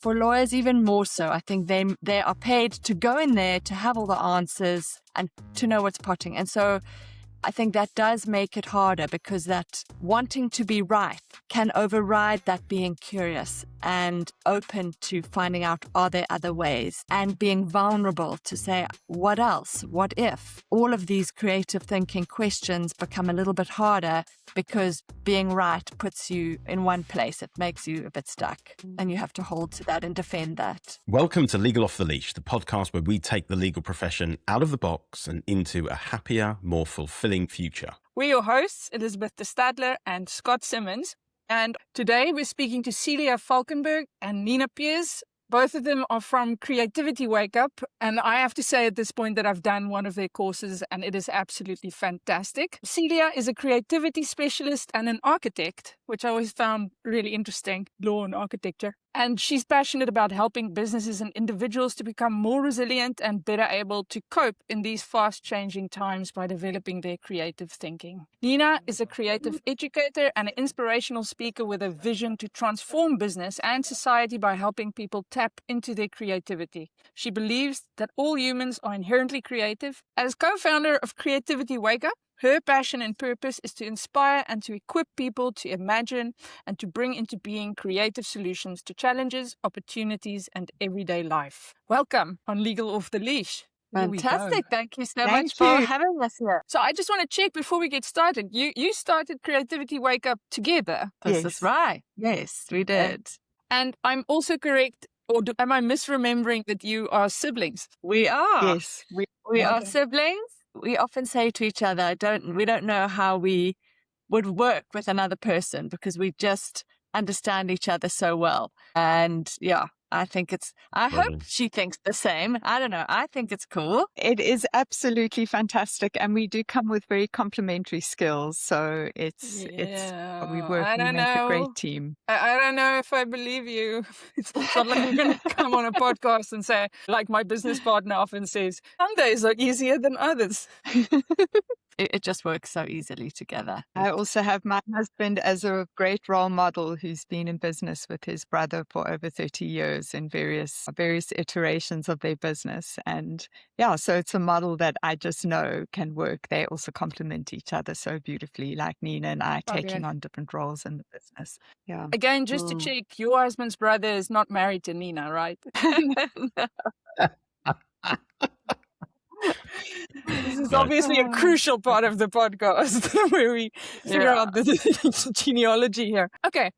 for lawyers, even more so. I think they are paid to go in there to have all the answers and to know what's potting. And so I think that does make it harder, because that wanting to be right can override that being curious and open to finding out, are there other ways, and being vulnerable to say, what else? What if? All of these creative thinking questions become a little bit harder, because being right puts you in one place. It makes you a bit stuck, and you have to hold to that and defend that. Welcome to Legal Off The Leash, the podcast where we take the legal profession out of the box and into a happier, more fulfilling future. We're your hosts, Elizabeth de Stadler and Scott Simmons. And today we're speaking to Celia Falkenberg and Nina Pearse. Both of them are from Creativity Wake Up. And I have to say at this point that I've done one of their courses and it is absolutely fantastic. Celia is a creativity specialist and an architect, which I always found really interesting, law and architecture. And she's passionate about helping businesses and individuals to become more resilient and better able to cope in these fast-changing times by developing their creative thinking. Nina is a creative educator and an inspirational speaker with a vision to transform business and society by helping people tap into their creativity. She believes that all humans are inherently creative. As co-founder of Creativity Wake Up, her passion and purpose is to inspire and to equip people to imagine and to bring into being creative solutions to challenges, opportunities, and everyday life. Welcome on Legal Off The Leash. Fantastic. Thank you so much for having us here. So I just want to check before we get started. You started Creativity Wake Up together. This is right. Yes, we did. And I'm also correct, or am I misremembering that you are siblings? We are. Yes. We are siblings. We often say to each other, we don't know how we would work with another person, because we just understand each other so well. And yeah, I hope she thinks the same. I don't know. I think it's cool. It is absolutely fantastic. And we do come with very complementary skills. So we make a great team. I don't know if I believe you. It's not like you're going to come on a podcast and say, like my business partner often says, some days are easier than others. It just works so easily together. I also have my husband as a great role model, who's been in business with his brother for over 30 years in various iterations of their business. And yeah, so it's a model that I just know can work. They also complement each other so beautifully, like Nina and I taking on different roles in the business. Yeah. Again, just to check, your husband's brother is not married to Nina, right? This is obviously a crucial part of the podcast where we figure out the genealogy here. Okay,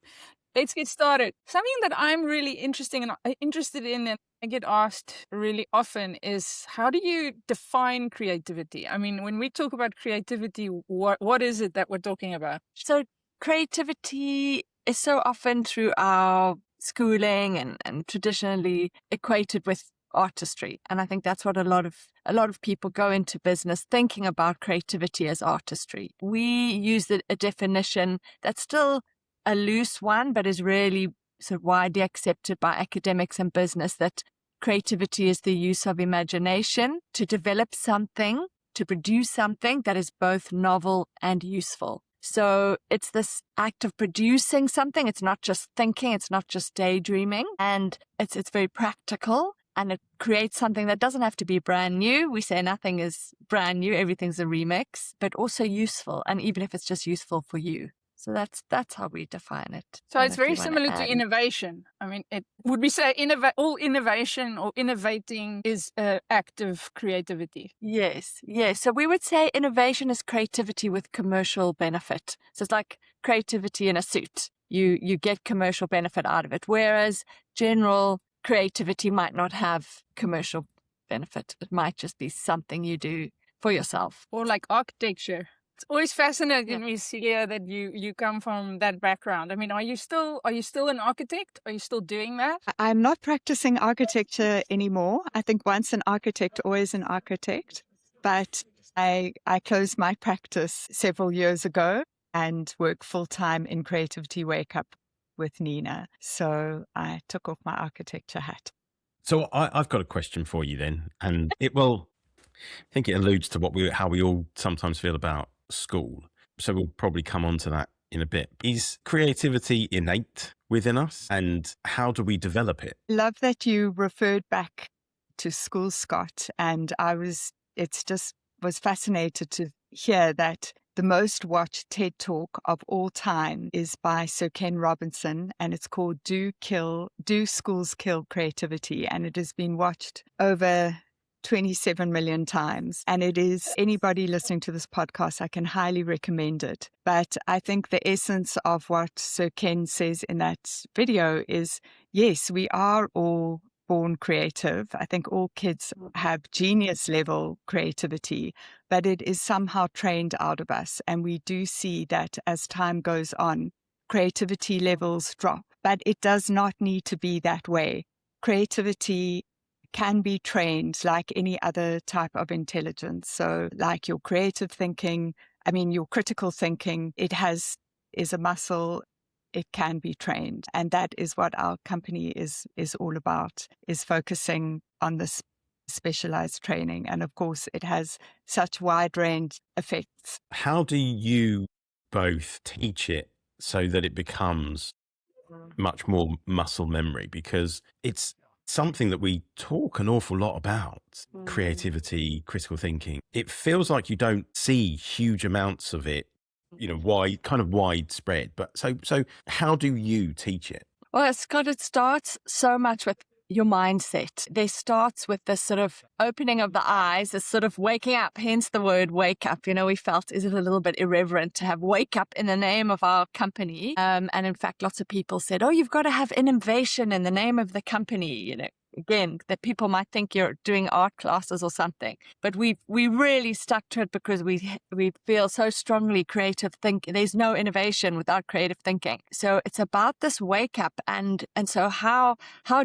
let's get started. Something that I'm really interested in and I get asked really often is, how do you define creativity? I mean, when we talk about creativity, what is it that we're talking about? So creativity is so often through our schooling and traditionally equated with artistry. And I think that's what a lot of people go into business thinking about creativity as artistry. We use a definition that's still a loose one, but is really sort of widely accepted by academics and business, that creativity is the use of imagination to develop something, to produce something that is both novel and useful. So it's this act of producing something. It's not just thinking, it's not just daydreaming, and it's very practical. And it creates something that doesn't have to be brand new. We say nothing is brand new, everything's a remix, but also useful. And even if it's just useful for you. So that's how we define it. So it's very similar to innovation. I mean, would we say all innovation or innovating is an act of creativity? Yes. So we would say innovation is creativity with commercial benefit. So it's like creativity in a suit. You get commercial benefit out of it, whereas general creativity might not have commercial benefit. It might just be something you do for yourself. Or like architecture. It's always fascinating me, Celia, that you come from that background. I mean, are you still an architect? Are you still doing that? I'm not practicing architecture anymore. I think once an architect, always an architect. But I closed my practice several years ago and work full-time in Creativity Wake Up with Nina. So I took off my architecture hat. So I've got a question for you then, and I think it alludes to how we all sometimes feel about school. So we'll probably come on to that in a bit. Is creativity innate within us, and how do we develop it? Love that you referred back to school, Scott. And it's just was fascinated to hear that the most watched TED Talk of all time is by Sir Ken Robinson, and it's called Do Schools Kill Creativity? And it has been watched over 27 million times. And it is, anybody listening to this podcast, I can highly recommend it. But I think the essence of what Sir Ken says in that video is, yes, we are all born creative. I think all kids have genius level creativity, but it is somehow trained out of us. And we do see that as time goes on, creativity levels drop, but it does not need to be that way. Creativity can be trained like any other type of intelligence. So like your creative thinking, your critical thinking, is a muscle. It can be trained. And that is what our company is all about, is focusing on this specialized training. And of course, it has such wide range effects. How do you both teach it so that it becomes much more muscle memory? Because it's something that we talk an awful lot about, creativity, critical thinking. It feels like you don't see huge amounts of it, widespread. But so how do you teach it? Well, Scott, it starts so much with your mindset. It starts with this sort of opening of the eyes, this sort of waking up, hence the word wake up. We felt, is it a little bit irreverent to have wake up in the name of our company? And in fact, lots of people said, oh, you've got to have innovation in the name of the company, Again, that people might think you're doing art classes or something, but we really stuck to it because we feel so strongly creative thinking. There's no innovation without creative thinking. So it's about this wake up, and so how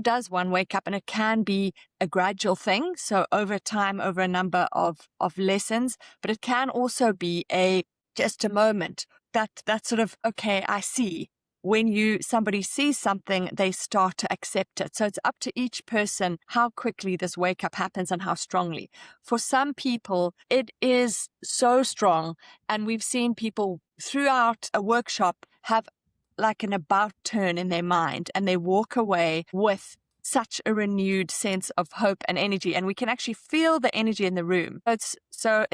does one wake up? And it can be a gradual thing, so over time, over a number of lessons, but it can also be just a moment that sort of, okay, I see. When somebody sees something, they start to accept it. So it's up to each person how quickly this wake up happens and how strongly. For some people, it is so strong. And we've seen people throughout a workshop have like an about turn in their mind, and they walk away with such a renewed sense of hope and energy. And we can actually feel the energy in the room. It's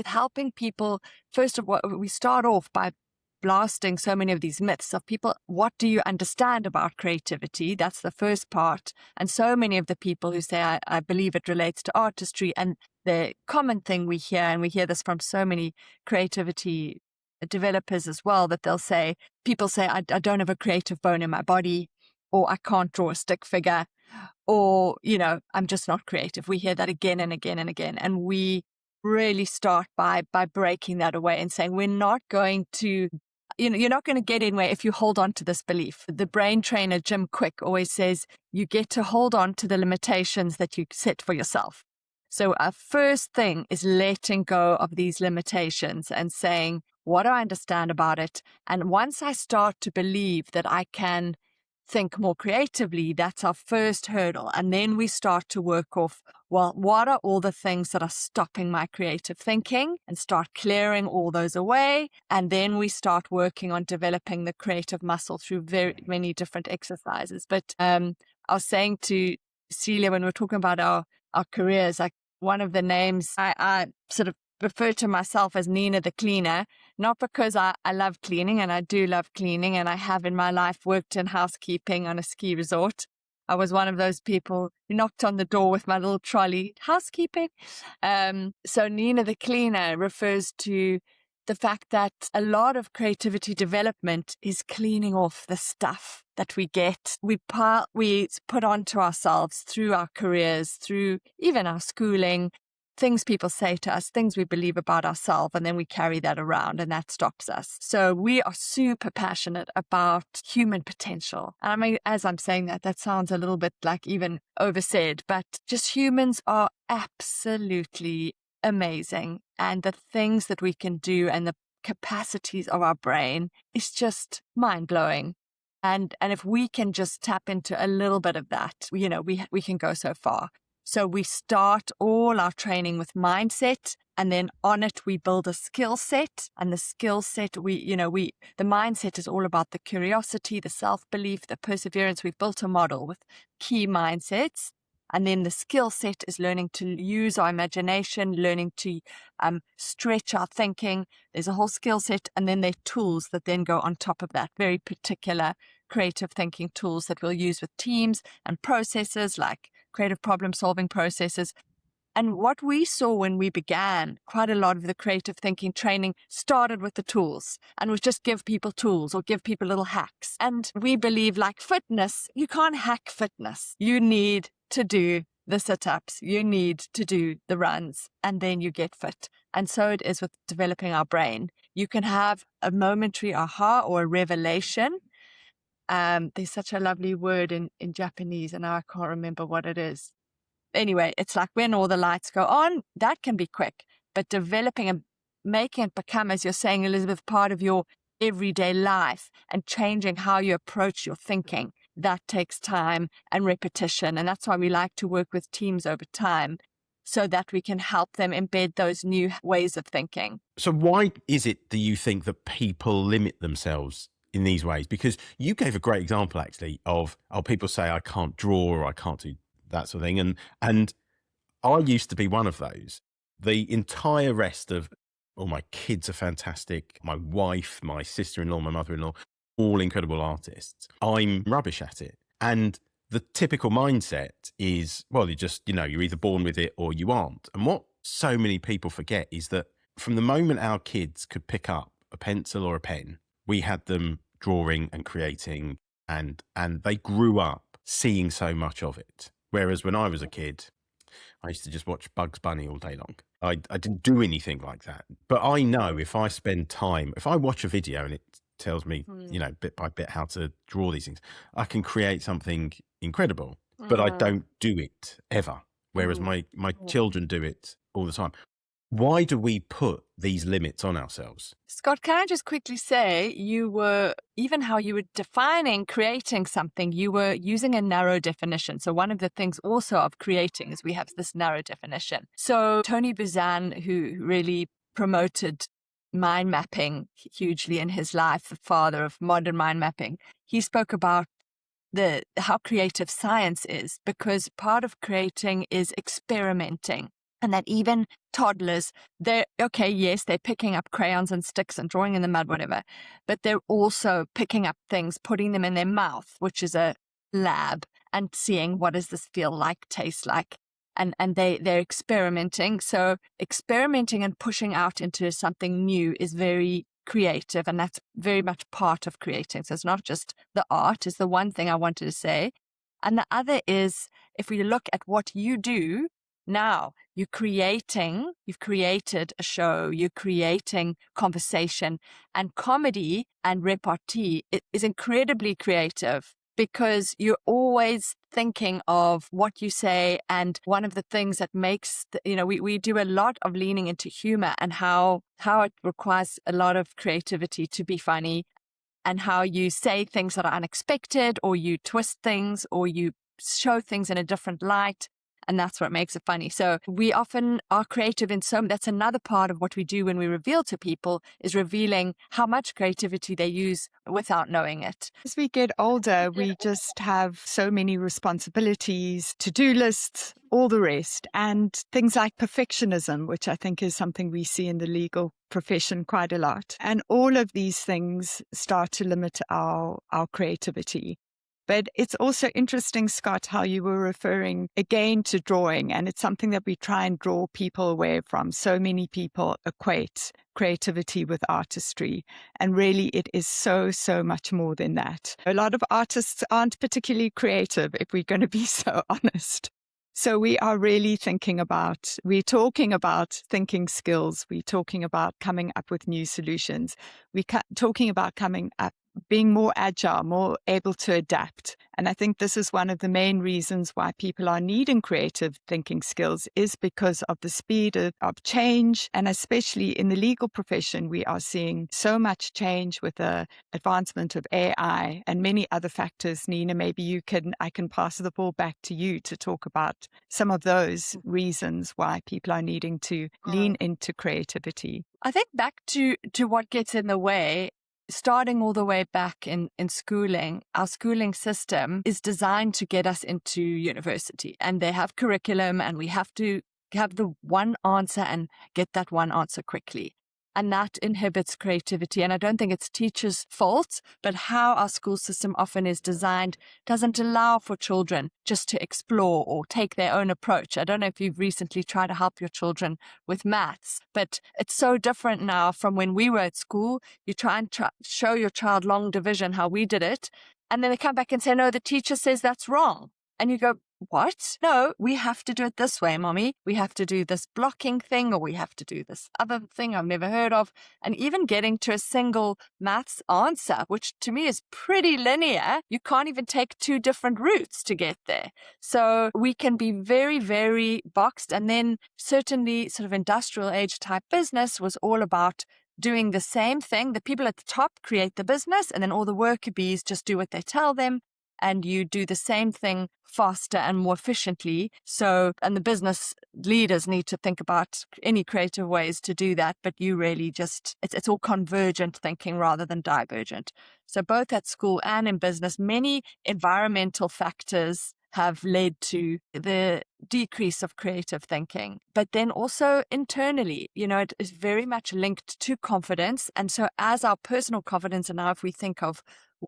helping people. First of all, we start off by blasting so many of these myths of people. What do you understand about creativity? That's the first part. And so many of the people who say, I believe it relates to artistry. And the common thing we hear, and we hear this from so many creativity developers as well, that people say, I don't have a creative bone in my body, or I can't draw a stick figure, or, I'm just not creative. We hear that again and again and again. And we really start by breaking that away and saying, we're not going to you're not going to get anywhere if you hold on to this belief. The brain trainer, Jim Quick, always says you get to hold on to the limitations that you set for yourself. So our first thing is letting go of these limitations and saying, what do I understand about it? And once I start to believe that I can think more creatively, that's our first hurdle. And then we start to work off, well, what are all the things that are stopping my creative thinking, and start clearing all those away. And then we start working on developing the creative muscle through very many different exercises. But I was saying to Celia, when we're talking about our careers, like one of the names I sort of refer to myself as Nina the cleaner, not because I love cleaning, and I do love cleaning, and I have in my life worked in housekeeping on a ski resort. I was one of those people who knocked on the door with my little trolley, housekeeping. So Nina the cleaner refers to the fact that a lot of creativity development is cleaning off the stuff that we get, we put onto ourselves through our careers, through even our schooling, things people say to us, things we believe about ourselves, and then we carry that around, and that stops us. So we are super passionate about human potential. And I mean, as I'm saying that sounds a little bit like even oversaid, but just humans are absolutely amazing. And the things that we can do and the capacities of our brain is just mind-blowing. And if we can just tap into a little bit of that, we can go so far. So we start all our training with mindset, And then on it, we build a skill set, and the skill set, the mindset is all about the curiosity, the self-belief, the perseverance. We've built a model with key mindsets. And then the skill set is learning to use our imagination, learning to stretch our thinking. There's a whole skill set. And then there are tools that then go on top of that, very particular creative thinking tools that we'll use with teams and processes like creative problem solving processes. And what we saw when we began, quite a lot of the creative thinking training started with the tools, and was just give people tools or give people little hacks. And we believe, like fitness, you can't hack fitness. You need to do the sit-ups, you need to do the runs, and then you get fit. And so it is with developing our brain. You can have a momentary aha or a revelation. There's such a lovely word in Japanese, and now I can't remember what it is. Anyway, it's like when all the lights go on, that can be quick, but developing and making it become, as you're saying, Elizabeth, part of your everyday life and changing how you approach your thinking, that takes time and repetition. And that's why we like to work with teams over time, so that we can help them embed those new ways of thinking. So why is it, do you think, that people limit themselves in these ways? Because you gave a great example, actually, of, people say, I can't draw or I can't do that sort of thing. And I used to be one of those. The entire rest of, my kids are fantastic. My wife, my sister-in-law, my mother-in-law, all incredible artists. I'm rubbish at it. And the typical mindset is, well, you're either born with it or you aren't. And what so many people forget is that from the moment our kids could pick up a pencil or a pen, we had them drawing and creating, and they grew up seeing so much of it. Whereas when I was a kid, I used to just watch Bugs Bunny all day long. I didn't do anything like that. But I know if I spend time, if I watch a video and it tells me, bit by bit how to draw these things, I can create something incredible. But I don't do it ever. Whereas my children do it all the time. Why do we put these limits on ourselves? Scott, can I just quickly say, even how you were defining creating something, you were using a narrow definition. So one of the things also of creating is we have this narrow definition. So Tony Buzan, who really promoted mind mapping hugely in his life, the father of modern mind mapping, he spoke about how creative science is, because part of creating is experimenting. And that even toddlers, they're picking up crayons and sticks and drawing in the mud, whatever, but they're also picking up things, putting them in their mouth, which is a lab, and seeing what does this feel like, taste like. And they're experimenting. So experimenting and pushing out into something new is very creative, and that's very much part of creating. So it's not just the art, is the one thing I wanted to say. And the other is, if we look at what you do, now you've created a show, you're creating conversation, and comedy and repartee is incredibly creative, because you're always thinking of what you say. And one of the things that makes, we do a lot of leaning into humor, and how it requires a lot of creativity to be funny, and how you say things that are unexpected, or you twist things, or you show things in a different light. And that's what makes it funny. So we often are creative in that's another part of what we do when we reveal to people, is revealing how much creativity they use without knowing it. As we get older, we just have so many responsibilities, to-do lists, all the rest, and things like perfectionism, which I think is something we see in the legal profession quite a lot. And all of these things start to limit our creativity. But it's also interesting, Scott, how you were referring again to drawing, and it's something that we try and draw people away from. So many people equate creativity with artistry, and really it is so much more than that. A lot of artists aren't particularly creative, if we're going to be so honest. So we are really we're talking about thinking skills, we're talking about coming up with new solutions, we're talking about coming up being more agile, more able to adapt. And I think this is one of the main reasons why people are needing creative thinking skills, is because of the speed of change. And especially in the legal profession, we are seeing so much change with the advancement of AI and many other factors. Nina, maybe I can pass the ball back to you to talk about some of those reasons why people are needing to lean into creativity. I think back to what gets in the way. Starting all the way back in schooling, our schooling system is designed to get us into university, and they have curriculum, and we have to have the one answer and get that one answer quickly. And that inhibits creativity. And I don't think it's teachers' fault, but how our school system often is designed doesn't allow for children just to explore or take their own approach. I don't know if you've recently tried to help your children with maths, but it's so different now from when we were at school. You try and show your child long division, how we did it, and then they come back and say, no, the teacher says that's wrong. And you go, what? No, we have to do it this way, mommy. We have to do this blocking thing, or we have to do this other thing I've never heard of. And even getting to a single maths answer, which to me is pretty linear, you can't even take two different routes to get there. So we can be very, very boxed. And then certainly sort of industrial age type business was all about doing the same thing. The people at the top create the business, and then all the worker bees just do what they tell them. And you do the same thing faster and more efficiently. So, and the business leaders need to think about any creative ways to do that. But you really just, it's all convergent thinking rather than divergent. So both at school and in business, many environmental factors have led to the decrease of creative thinking. But then also internally, it is very much linked to confidence. And so as our personal confidence, and now if we think of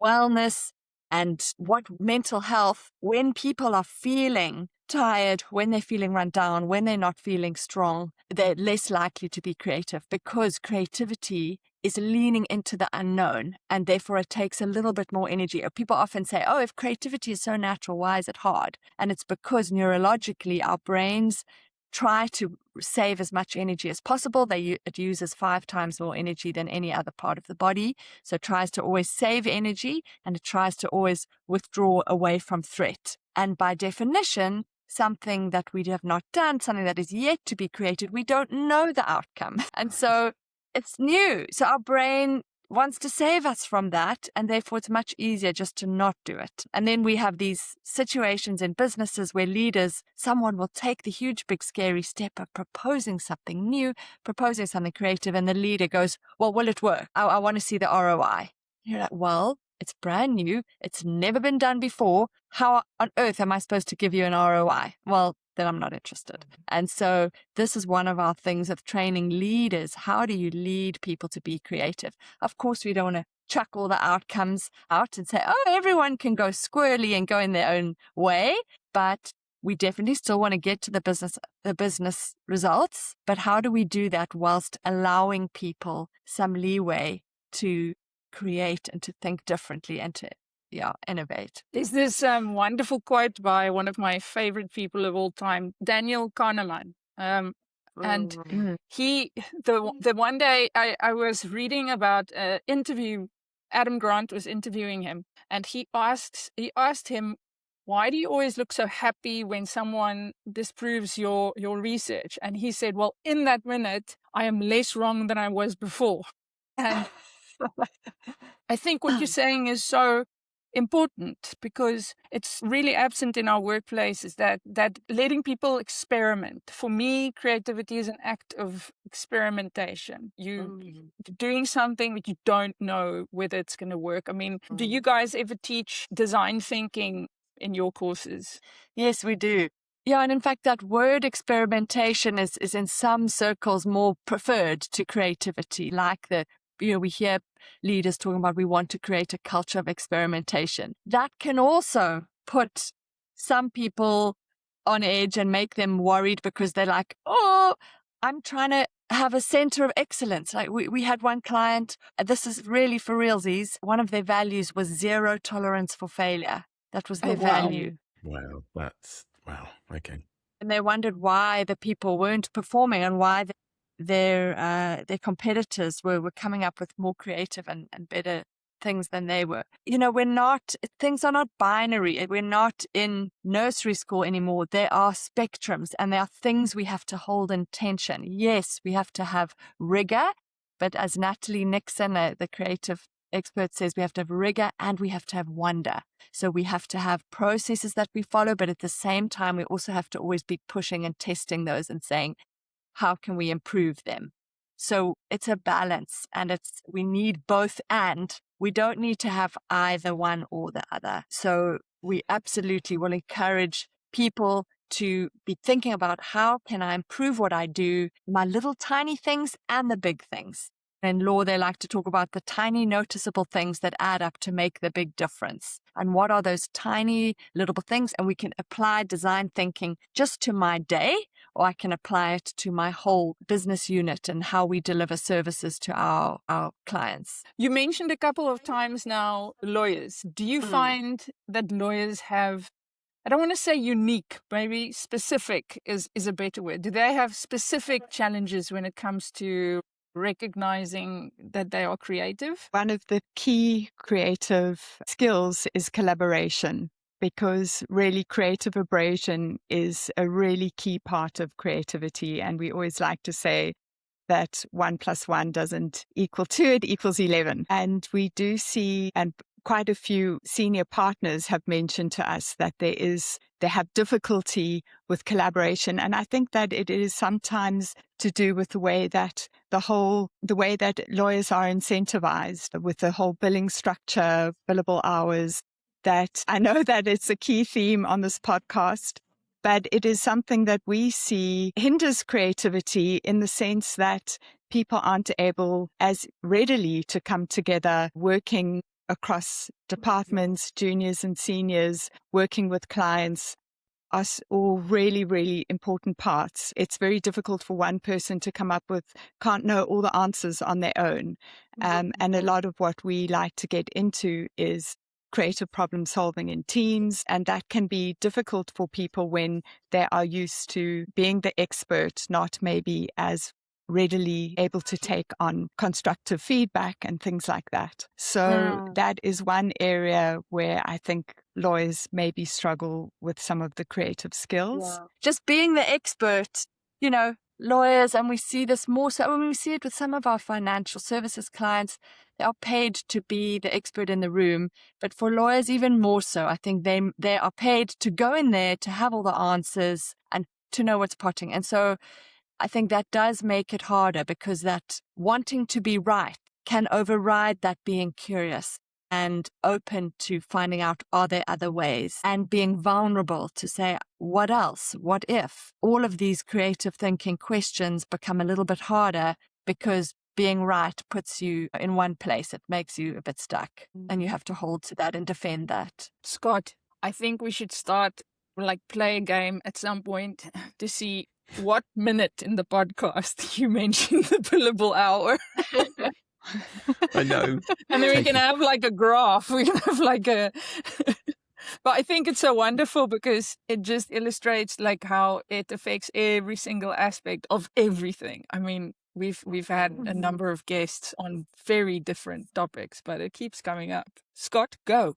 wellness, and what mental health, when people are feeling tired, when they're feeling run down, when they're not feeling strong, they're less likely to be creative, because creativity is leaning into the unknown, and therefore it takes a little bit more energy. People often say, oh, if creativity is so natural, why is it hard? And it's because neurologically our brains try to save as much energy as possible. It uses 5 times more energy than any other part of the body. So it tries to always save energy, and it tries to always withdraw away from threat. And by definition, something that we have not done, something that is yet to be created, we don't know the outcome. And so it's new. So our brain wants to save us from that, and therefore it's much easier just to not do it. And then we have these situations in businesses where leaders, someone will take the huge, big, scary step of proposing something new, proposing something creative, and the leader goes, well, will it work? I want to see the ROI. You're like, well, it's brand new. It's never been done before. How on earth am I supposed to give you an ROI? Well, then I'm not interested. And so this is one of our things of training leaders. How do you lead people to be creative? Of course, we don't want to chuck all the outcomes out and say, oh, everyone can go squirrely and go in their own way. But we definitely still want to get to the business results. But how do we do that whilst allowing people some leeway to create and to think differently and to innovate? There's this wonderful quote by one of my favorite people of all time, Daniel Kahneman. And the one day I was reading about an interview, Adam Grant was interviewing him, and he asked him, why do you always look so happy when someone disproves your research? And he said, well, in that minute, I am less wrong than I was before. And I think what you're saying is so important, because it's really absent in our workplaces, that letting people experiment. For me, creativity is an act of experimentation. You doing something that you don't know whether it's going to work. I mean, do you guys ever teach design thinking in your courses? Yes, we do. Yeah, and in fact, that word experimentation is in some circles more preferred to creativity, like we hear leaders talking about, we want to create a culture of experimentation. That can also put some people on edge and make them worried, because they're like, oh, I'm trying to have a center of excellence. Like we had one client, this is really for realsies, one of their values was 0 tolerance for failure. That was their value. Wow, wow, okay. And they wondered why the people weren't performing, and why their competitors were coming up with more creative and better things than they were. Things are not binary. We're not in nursery school anymore. There are spectrums and there are things we have to hold in tension. Yes, we have to have rigor, but as Natalie Nixon, the creative expert, says, we have to have rigor and we have to have wonder. So we have to have processes that we follow, but at the same time, we also have to always be pushing and testing those and saying, how can we improve them? So it's a balance, and we need both, and we don't need to have either one or the other. So we absolutely will encourage people to be thinking about, how can I improve what I do, my little tiny things and the big things. In law, they like to talk about the tiny noticeable things that add up to make the big difference. And what are those tiny little things? And we can apply design thinking just to my day, or I can apply it to my whole business unit and how we deliver services to our clients. You mentioned a couple of times now lawyers. Do you find that lawyers have, I don't want to say unique, maybe specific is a better word. Do they have specific challenges when it comes to recognizing that they are creative? One of the key creative skills is collaboration, because really creative abrasion is a really key part of creativity. And we always like to say that 1 + 1 doesn't equal 2, it equals 11. And we do see, and quite a few senior partners have mentioned to us that they have difficulty with collaboration. And I think that it is sometimes to do with the way that lawyers are incentivized with the whole billing structure, billable hours, that I know that it's a key theme on this podcast, but it is something that we see hinders creativity in the sense that people aren't able as readily to come together working across departments, juniors and seniors, working with clients, are all really, really important parts. It's very difficult for one person to can't know all the answers on their own. And a lot of what we like to get into is creative problem solving in teams. And that can be difficult for people when they are used to being the expert, not maybe as readily able to take on constructive feedback and things like that. So that is one area where I think lawyers maybe struggle with some of the creative skills. Yeah. Just being the expert, lawyers, and we see this more so when we see it with some of our financial services clients. They are paid to be the expert in the room, but for lawyers even more so. I think they are paid to go in there to have all the answers and to know what's potting. And so I think that does make it harder, because that wanting to be right can override that being curious and open to finding out, are there other ways, and being vulnerable to say, what else? What if? All of these creative thinking questions become a little bit harder, because being right puts you in one place. It makes you a bit stuck, and you have to hold to that and defend that. Scott, I think we should start, play a game at some point to see what minute in the podcast you mentioned the billable hour. I know. And then we can have a graph. We can have a... But I think it's so wonderful, because it just illustrates how it affects every single aspect of everything. I mean, we've had a number of guests on very different topics, but it keeps coming up. Scott, go.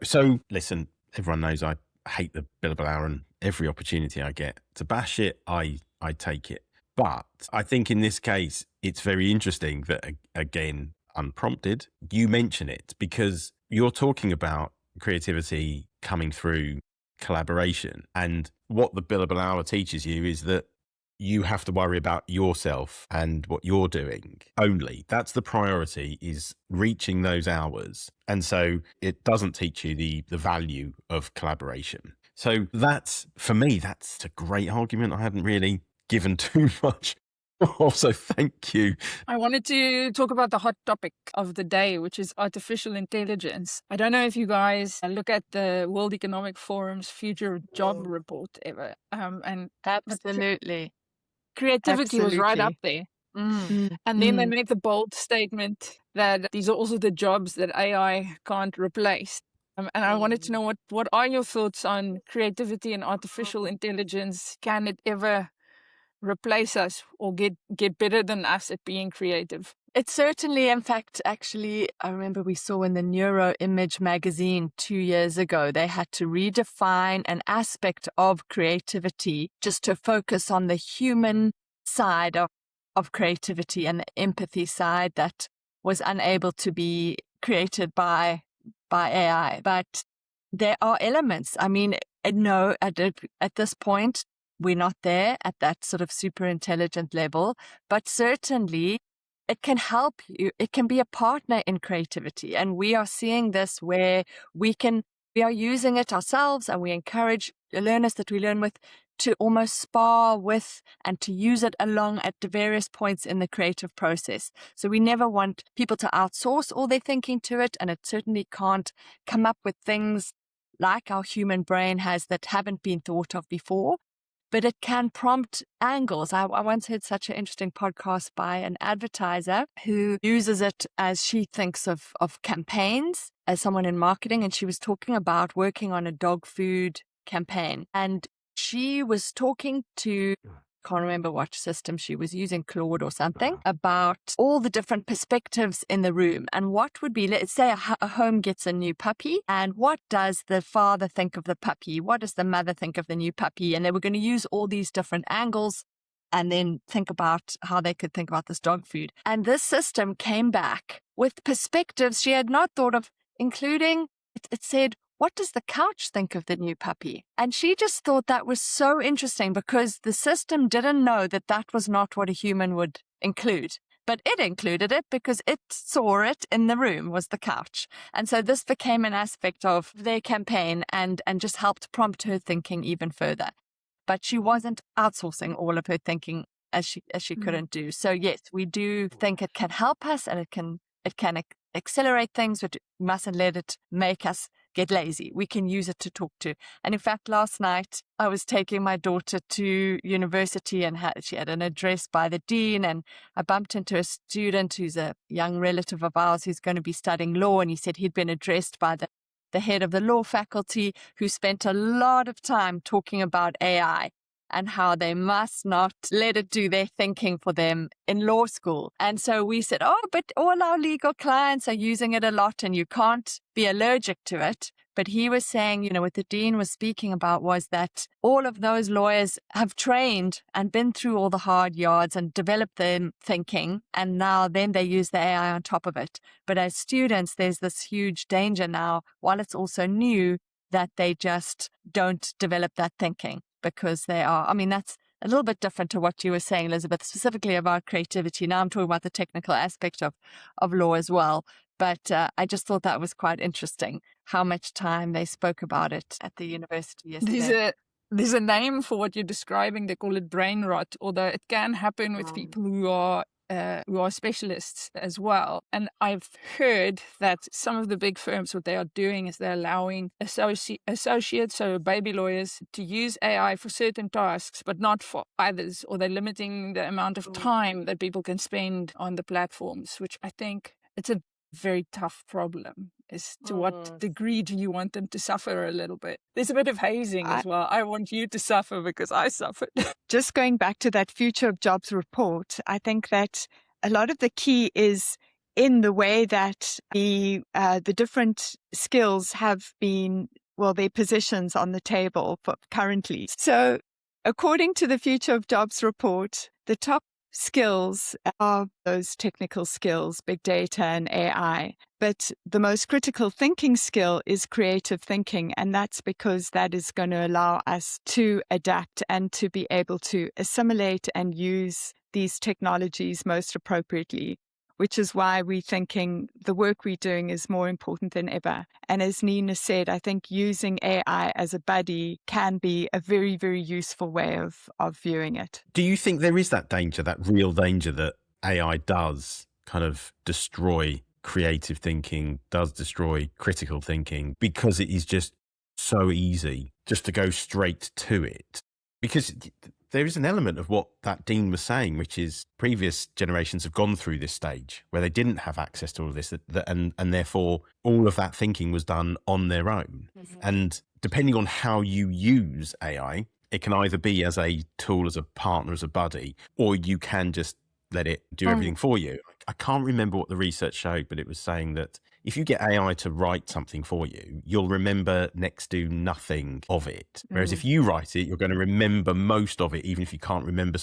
So listen, everyone knows I hate the billable hour, and every opportunity I get to bash it, I take it. But I think in this case, it's very interesting that, again, unprompted, you mention it, because you're talking about creativity coming through collaboration. And what the billable hour teaches you is that you have to worry about yourself and what you're doing only. That's the priority, is reaching those hours. And so it doesn't teach you the value of collaboration. So that's, for me, that's a great argument. I hadn't really given too much. Also, thank you. I wanted to talk about the hot topic of the day, which is artificial intelligence. I don't know if you guys look at the World Economic Forum's Future Job Report ever. And Absolutely. Creativity was right up there. And then they made the bold statement that these are also the jobs that AI can't replace. And I wanted to know what are your thoughts on creativity and artificial intelligence? Can it ever replace us or get better than us at being creative? It's certainly, in fact, actually, I remember we saw in the Neuro Image magazine 2 years ago, they had to redefine an aspect of creativity just to focus on the human side of creativity and the empathy side that was unable to be created by AI. But there are elements. I mean, no, at this point, we're not there at that sort of super intelligent level, but certainly it can help you. It can be a partner in creativity. And we are seeing this where we are using it ourselves, and we encourage the learners that we learn with to almost spar with and to use it along at the various points in the creative process. So we never want people to outsource all their thinking to it, and it certainly can't come up with things like our human brain has that haven't been thought of before. But it can prompt angles. I once heard such an interesting podcast by an advertiser who uses it as she thinks of campaigns as someone in marketing. And she was talking about working on a dog food campaign. And she was talking to, can't remember what system she was using, Claude or something, about all the different perspectives in the room and what would be, let's say a home gets a new puppy, and what does the father think of the puppy? What does the mother think of the new puppy? And they were going to use all these different angles and then think about how they could think about this dog food. And this system came back with perspectives she had not thought of, including, it said, what does the couch think of the new puppy? And she just thought that was so interesting because the system didn't know that that was not what a human would include. But it included it because it saw it in the room, was the couch. And so this became an aspect of their campaign and just helped prompt her thinking even further. But she wasn't outsourcing all of her thinking as she couldn't do. So yes, we do think it can help us, and it can accelerate things, but we mustn't let it make us get lazy. We can use it to talk to. And in fact, last night I was taking my daughter to university, and she had an address by the dean, and I bumped into a student who's a young relative of ours who's going to be studying law, and he said he'd been addressed by the head of the law faculty, who spent a lot of time talking about AI and how they must not let it do their thinking for them in law school. And so we said, but all our legal clients are using it a lot and you can't be allergic to it. But he was saying, what the dean was speaking about was that all of those lawyers have trained and been through all the hard yards and developed their thinking, and now then they use the AI on top of it. But as students, there's this huge danger now, while it's also new, that they just don't develop that thinking. Because that's a little bit different to what you were saying, Elizabeth, specifically about creativity. Now I'm talking about the technical aspect of law as well. But I just thought that was quite interesting, how much time they spoke about it at the university yesterday. There's a name for what you're describing. They call it brain rot, although it can happen with people who are specialists as well. And I've heard that some of the big firms, what they are doing is they're allowing associates, so baby lawyers, to use AI for certain tasks, but not for others, or they're limiting the amount of time that people can spend on the platforms, which I think it's a very tough problem. Is to what degree do you want them to suffer a little bit? There's a bit of hazing as well. I want you to suffer because I suffered. Just going back to that Future of Jobs report, I think that a lot of the key is in the way that the different skills have been, their positions on the table for currently. So according to the Future of Jobs report, the top skills are those technical skills, big data and AI. But the most critical thinking skill is creative thinking. And that's because that is going to allow us to adapt and to be able to assimilate and use these technologies most appropriately, which is why we're thinking the work we're doing is more important than ever. And as Nina said, I think using AI as a buddy can be a very, very useful way of viewing it. Do you think there is that danger, that real danger, that AI does kind of destroy creative thinking, does destroy critical thinking, because it is just so easy just to go straight to it? Because there is an element of what that dean was saying, which is previous generations have gone through this stage where they didn't have access to all of this, and therefore all of that thinking was done on their own. Mm-hmm. And depending on how you use AI, it can either be as a tool, as a partner, as a buddy, or you can just let it do everything for you. I can't remember what the research showed, but it was saying that if you get AI to write something for you, you'll remember next to nothing of it. Whereas if you write it, you're going to remember most of it, even if you can't remember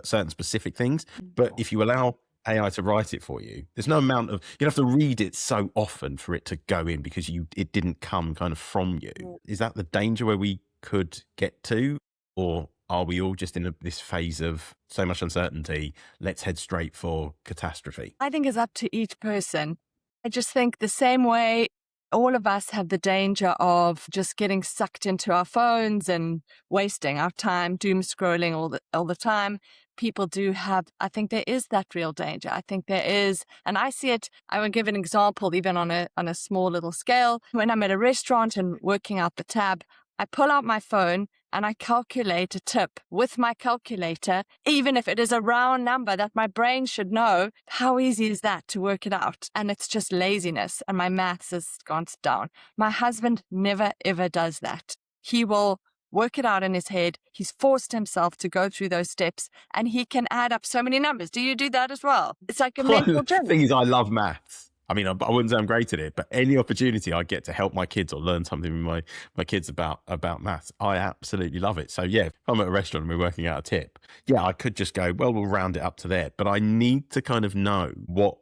certain specific things. But if you allow AI to write it for you, there's no amount of, you have to read it so often for it to go in because it didn't come kind of from you. Is that the danger where we could get to? Or are we all just in this phase of so much uncertainty? Let's head straight for catastrophe. I think it's up to each person. I just think the same way all of us have the danger of just getting sucked into our phones and wasting our time, doom scrolling all the time. People do have, I think there is that real danger. I think there is, and I see it, I will give an example, even on a small little scale. When I'm at a restaurant and working out the tab, I pull out my phone and I calculate a tip with my calculator, even if it is a round number that my brain should know. How easy is that to work it out? And it's just laziness, and my maths has gone down. My husband never, ever does that. He will work it out in his head. He's forced himself to go through those steps, and he can add up so many numbers. Do you do that as well? It's like a mental The gym. thing is, I love maths. I mean, I wouldn't say I'm great at it, but any opportunity I get to help my kids or learn something with my kids about maths, I absolutely love it. So yeah, if I'm at a restaurant and we're working out a tip, yeah, I could just go, well, we'll round it up to there. But I need to kind of know what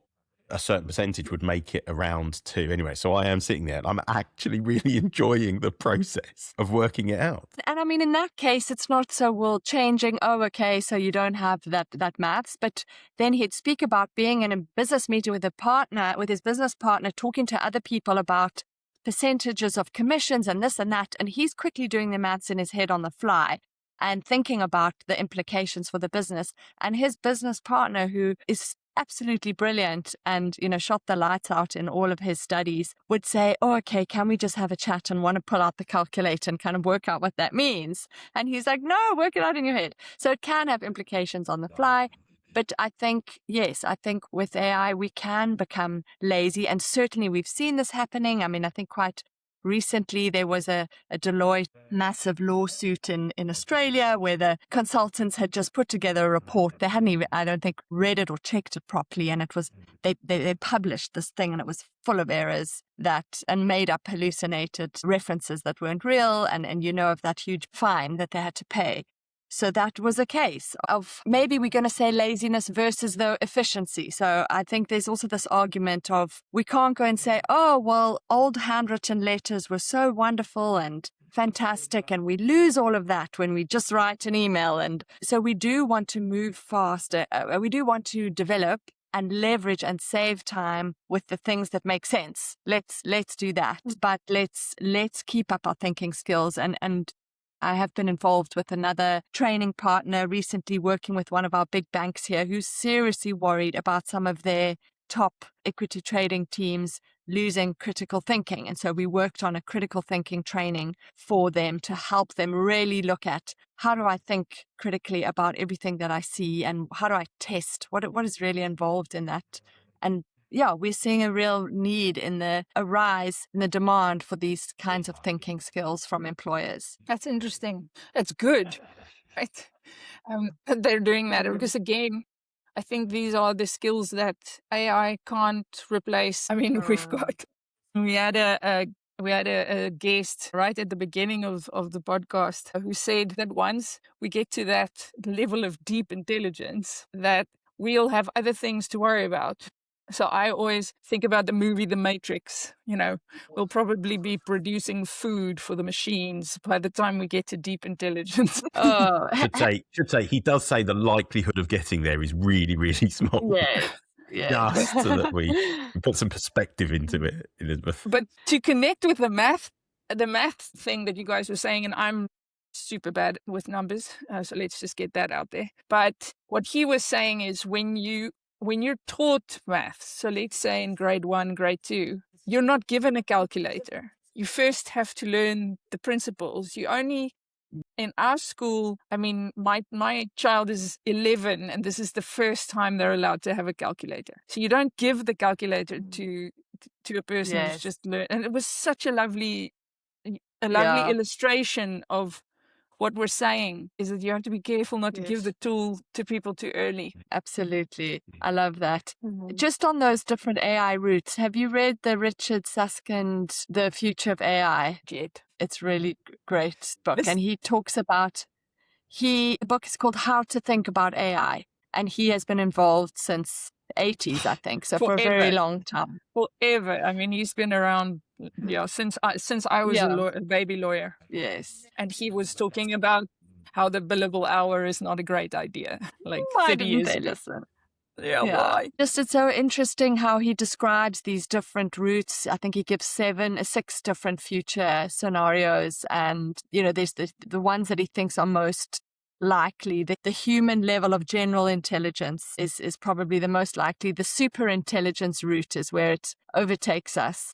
a certain percentage would make it around to anyway. So I am sitting there and I'm actually really enjoying the process of working it out. And I mean, in that case, it's not so world changing. Oh, okay, so you don't have that maths. But then he'd speak about being in a business meeting with his business partner, talking to other people about percentages of commissions and this and that. And he's quickly doing the maths in his head on the fly and thinking about the implications for the business. And his business partner, who is absolutely brilliant and, shot the lights out in all of his studies, would say, oh, okay, can we just have a chat and want to pull out the calculator and kind of work out what that means? And he's like, no, work it out in your head. So it can have implications on the fly. But I think, yes, with AI, we can become lazy. And certainly we've seen this happening. I mean, I think quite recently, there was a Deloitte massive lawsuit in Australia where the consultants had just put together a report. They hadn't even, I don't think, read it or checked it properly. And it was, they published this thing and it was full of errors and made up hallucinated references that weren't real. And of that huge fine that they had to pay. So that was a case of maybe we're going to say laziness versus the efficiency. So I think there's also this argument of we can't go and say, oh, well, old handwritten letters were so wonderful and fantastic, and we lose all of that when we just write an email. And so we do want to move faster. We do want to develop and leverage and save time with the things that make sense. Let's do that. But let's keep up our thinking skills and I have been involved with another training partner recently working with one of our big banks here who's seriously worried about some of their top equity trading teams losing critical thinking. And so we worked on a critical thinking training for them to help them really look at how do I think critically about everything that I see and how do I test what is really involved in that. And yeah, we're seeing a real need a rise in the demand for these kinds of thinking skills from employers. That's interesting. That's good, right? They're doing that because, again, I think these are the skills that AI can't replace. I mean, we had a guest right at the beginning of the podcast who said that once we get to that level of deep intelligence, that we'll have other things to worry about. So I always think about the movie The Matrix. We'll probably be producing food for the machines by the time we get to deep intelligence. Oh, Should say he does say the likelihood of getting there is really, really small. Yeah. Just so that we put some perspective into it, Elizabeth. But to connect with the math thing that you guys were saying, and I'm super bad with numbers, so let's just get that out there. But what he was saying is when you're taught maths, so let's say in grade 1, grade 2, you're not given a calculator. You first have to learn the principles. In our school, I mean, my child is 11 and this is the first time they're allowed to have a calculator. So you don't give the calculator to a person who's just learned. And it was such a lovely illustration of what we're saying is that you have to be careful not to give the tool to people too early. Absolutely. I love that. Mhm. Just on those different AI routes, have you read the Richard Susskind, The Future of AI? Yet. It's really great book. This- And he talks about, the book is called How to Think About AI. And he has been involved since the 80s, I think. So for a very Forever. long time. Forever. I mean, he's been around since I was a baby lawyer. Yes. And he was talking about how the billable hour is not a great idea. Like Why 30 didn't years they ago. listen? Yeah, why? Just it's so interesting how he describes these different routes. I think he gives 6 different future scenarios. And, there's the ones that he thinks are most likely. The human level of general intelligence is probably the most likely. The super intelligence route is where it overtakes us.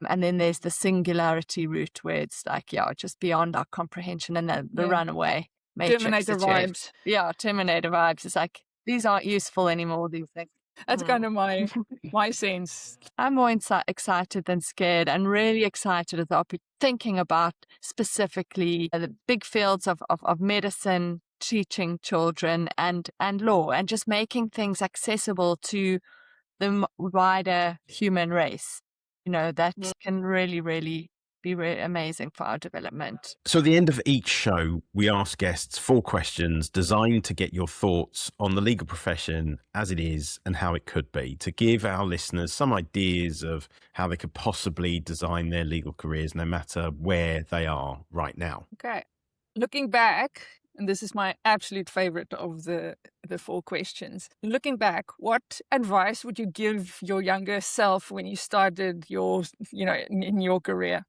And then there's the singularity route where it's like, just beyond our comprehension, and the runaway matrix. Terminator situation. vibes. Yeah, Terminator vibes. It's like, these aren't useful anymore, these things. That's kind of my sense. I'm more excited than scared, and really excited at the thinking about specifically the big fields of medicine, teaching children, and law, and just making things accessible to the wider human race. That can really, really be amazing for our development. So at the end of each show, we ask guests 4 questions designed to get your thoughts on the legal profession as it is and how it could be, to give our listeners some ideas of how they could possibly design their legal careers no matter where they are right now. Okay. Looking back, and this is my absolute favorite of the 4 questions. Looking back, what advice would you give your younger self when you started in your career?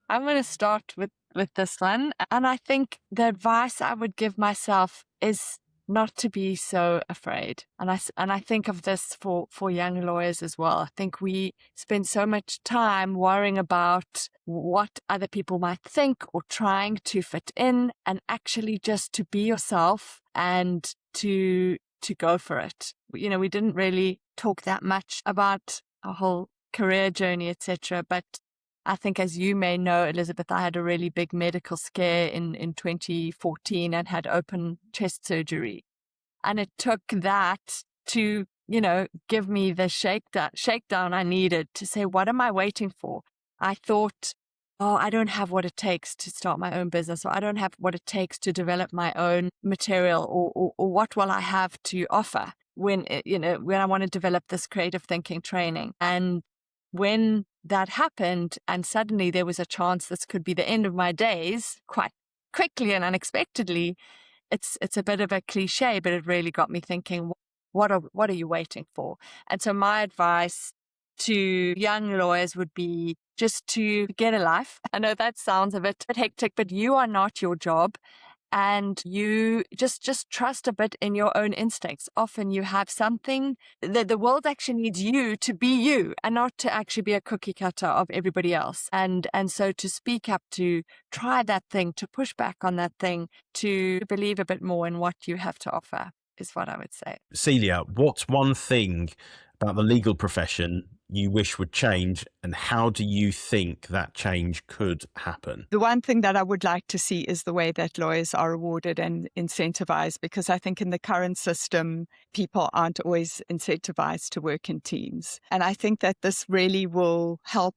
I'm going to start with this one. And I think the advice I would give myself is not to be so afraid. And I think of this for young lawyers as well. I think we spend so much time worrying about what other people might think or trying to fit in, and actually just to be yourself and to go for it. We didn't really talk that much about our whole career journey, etc. But I think, as you may know, Elizabeth, I had a really big medical scare in 2014 and had open chest surgery. And it took that to, give me the shakedown I needed to say, what am I waiting for? I thought, I don't have what it takes to start my own business, or I don't have what it takes to develop my own material, or what will I have to offer when I want to develop this creative thinking training. And when that happened, and suddenly there was a chance this could be the end of my days quite quickly and unexpectedly, it's a bit of a cliche, but it really got me thinking, what are you waiting for? And so my advice to young lawyers would be just to get a life. I know that sounds a bit hectic, but you are not your job. And you just trust a bit in your own instincts. Often you have something that the world actually needs you to be you, and not to actually be a cookie cutter of everybody else. And so to speak up, to try that thing, to push back on that thing, to believe a bit more in what you have to offer is what I would say. Celia, what's one thing about the legal profession you wish would change, and how do you think that change could happen? The one thing that I would like to see is the way that lawyers are rewarded and incentivized, because I think in the current system, people aren't always incentivized to work in teams. And I think that this really will help.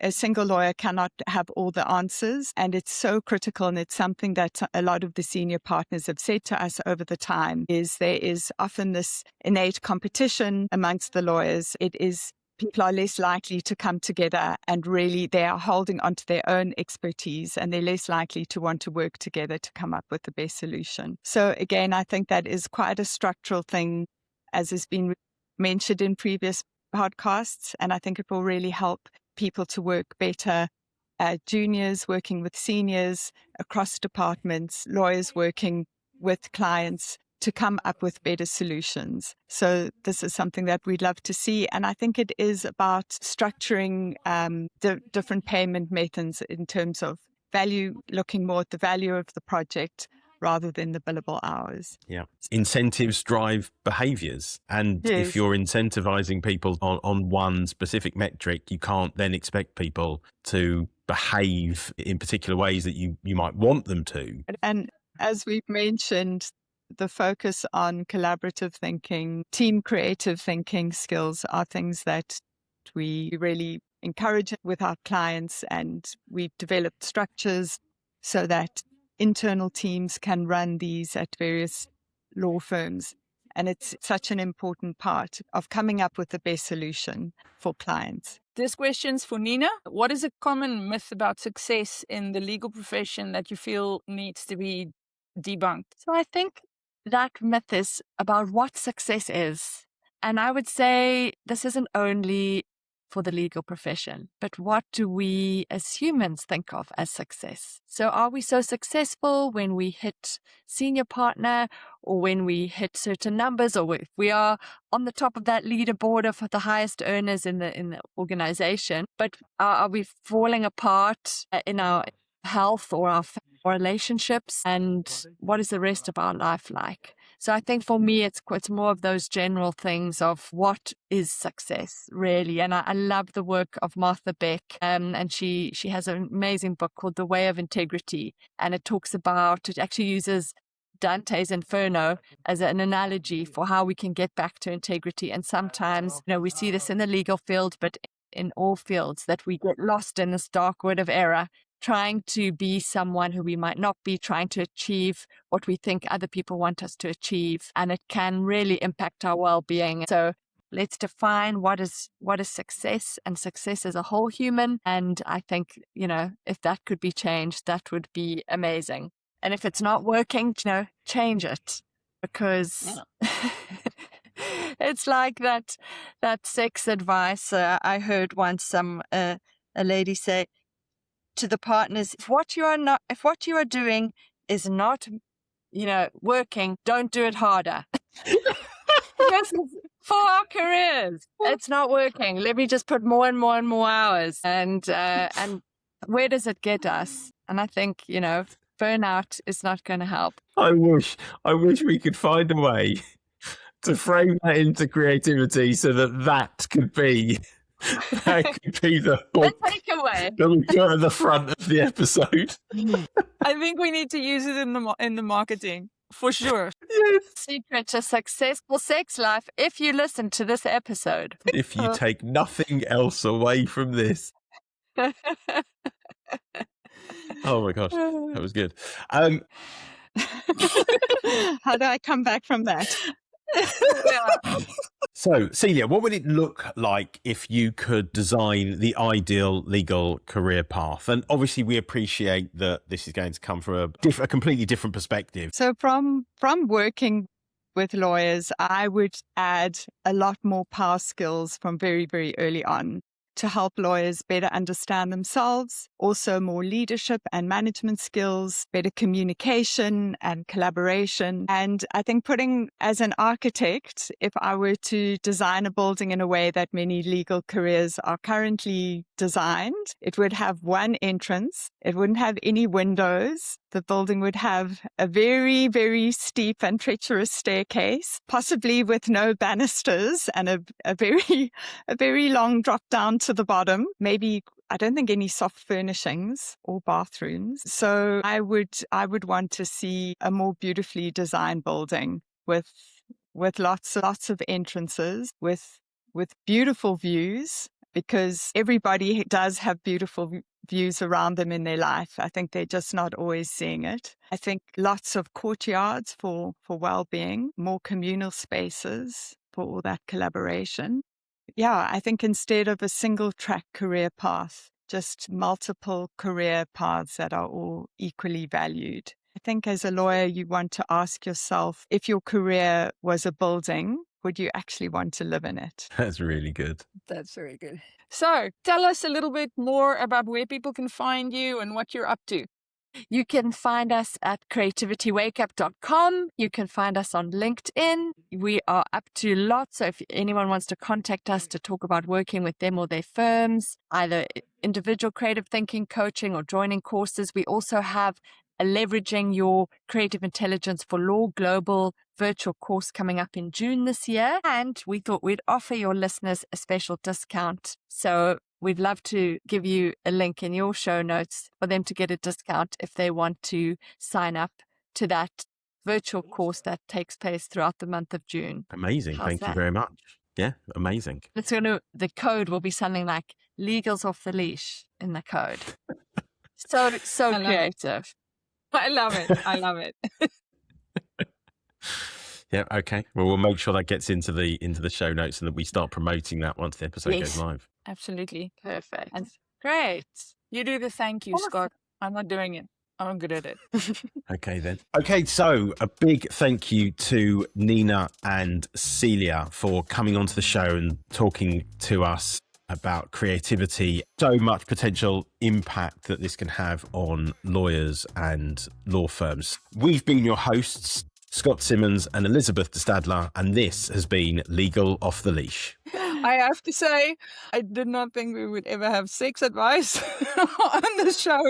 A single lawyer cannot have all the answers, and it's so critical. And it's something that a lot of the senior partners have said to us over the time, is there is often this innate competition amongst the lawyers. People are less likely to come together, and really they are holding onto their own expertise, and they're less likely to want to work together to come up with the best solution. So again, I think that is quite a structural thing, as has been mentioned in previous podcasts, and I think it will really help people to work better. Juniors working with seniors across departments, lawyers working with clients to come up with better solutions. So this is something that we'd love to see. And I think it is about structuring the different payment methods in terms of value, looking more at the value of the project rather than the billable hours. Yeah. Incentives drive behaviors. And Yes. if you're incentivizing people on one specific metric, you can't then expect people to behave in particular ways that you might want them to. And as we've mentioned, the focus on collaborative thinking, team creative thinking skills are things that we really encourage with our clients, and we've developed structures so that internal teams can run these at various law firms. And it's such an important part of coming up with the best solution for clients. This question's for Nina. What is a common myth about success in the legal profession that you feel needs to be debunked? So I think that myth is about what success is. And I would say this isn't only for the legal profession, but what do we as humans think of as success? So are we so successful when we hit senior partner, or when we hit certain numbers, or if we are on the top of that leaderboard of the highest earners in the organization? But are we falling apart in our health or our relationships? And what is the rest of our life like? So I think for me, it's more of those general things of what is success, really. And I love the work of Martha Beck, and she has an amazing book called The Way of Integrity. And it talks about, it actually uses Dante's Inferno as an analogy for how we can get back to integrity. And sometimes, we see this in the legal field, but in all fields, that we get lost in this dark wood of error, trying to be someone who we might not be, trying to achieve what we think other people want us to achieve. And it can really impact our well-being. So let's define what is success, and success as a whole human. And I think, if that could be changed, that would be amazing. And if it's not working, change it, because it's like that sex advice I heard once a lady say to the partners, if what you are doing is not, working, don't do it harder. Because for our careers, it's not working. Let me just put more and more and more hours. And where does it get us? And I think, burnout is not going to help. I wish we could find a way to frame that into creativity so that could be the takeaway. that we got at the front of the episode. I think we need to use it in the marketing, for sure. Yes. Secret to successful sex life, if you listen to this episode. If you take nothing else away from this. Oh my gosh, that was good. How do I come back from that? So, Celia, what would it look like if you could design the ideal legal career path? And obviously, we appreciate that this is going to come from a completely different perspective. So from working with lawyers, I would add a lot more power skills from very, very early on to help lawyers better understand themselves, also more leadership and management skills, better communication and collaboration. And I think as an architect, if I were to design a building in a way that many legal careers are currently designed, it would have one entrance. It wouldn't have any windows. The building would have a very, very steep and treacherous staircase, possibly with no banisters, and a very long drop down to the bottom. Maybe, I don't think, any soft furnishings or bathrooms. So I would want to see a more beautifully designed building with lots of entrances, with beautiful views, because everybody does have beautiful views around them in their life. I think they're just not always seeing it. I think lots of courtyards for well-being, more communal spaces for all that collaboration. Yeah, I think instead of a single track career path, just multiple career paths that are all equally valued. I think as a lawyer, you want to ask yourself, if your career was a building, would you actually want to live in it? That's really good. That's very good. So tell us a little bit more about where people can find you and what you're up to. You can find us at creativitywakeup.com. You can find us on LinkedIn. We are up to lots. So if anyone wants to contact us to talk about working with them or their firms, either individual creative thinking coaching or joining courses, we also have a Leveraging Your Creative Intelligence for Law Global virtual course coming up in June this year. And we thought we'd offer your listeners a special discount. So we'd love to give you a link in your show notes for them to get a discount if they want to sign up to that virtual course that takes place throughout the month of June. Amazing. How's Thank you that? very much. Yeah, amazing. The code will be something like Legals Off The Leash in the code. So creative. I love it. I love it. Yeah, okay. Well, we'll make sure that gets into the show notes and that we start promoting that once the episode Yes. goes live. Absolutely. Perfect. And- Great. You do the thank you, Awesome. Scott. I'm not doing it. I'm good at it. Okay, then. Okay, so a big thank you to Nina and Celia for coming onto the show and talking to us about creativity. So much potential impact that this can have on lawyers and law firms. We've been your hosts, Scott Simmons and Elizabeth de Stadler, and this has been Legal Off the Leash. I have to say, I did not think we would ever have sex advice on the show.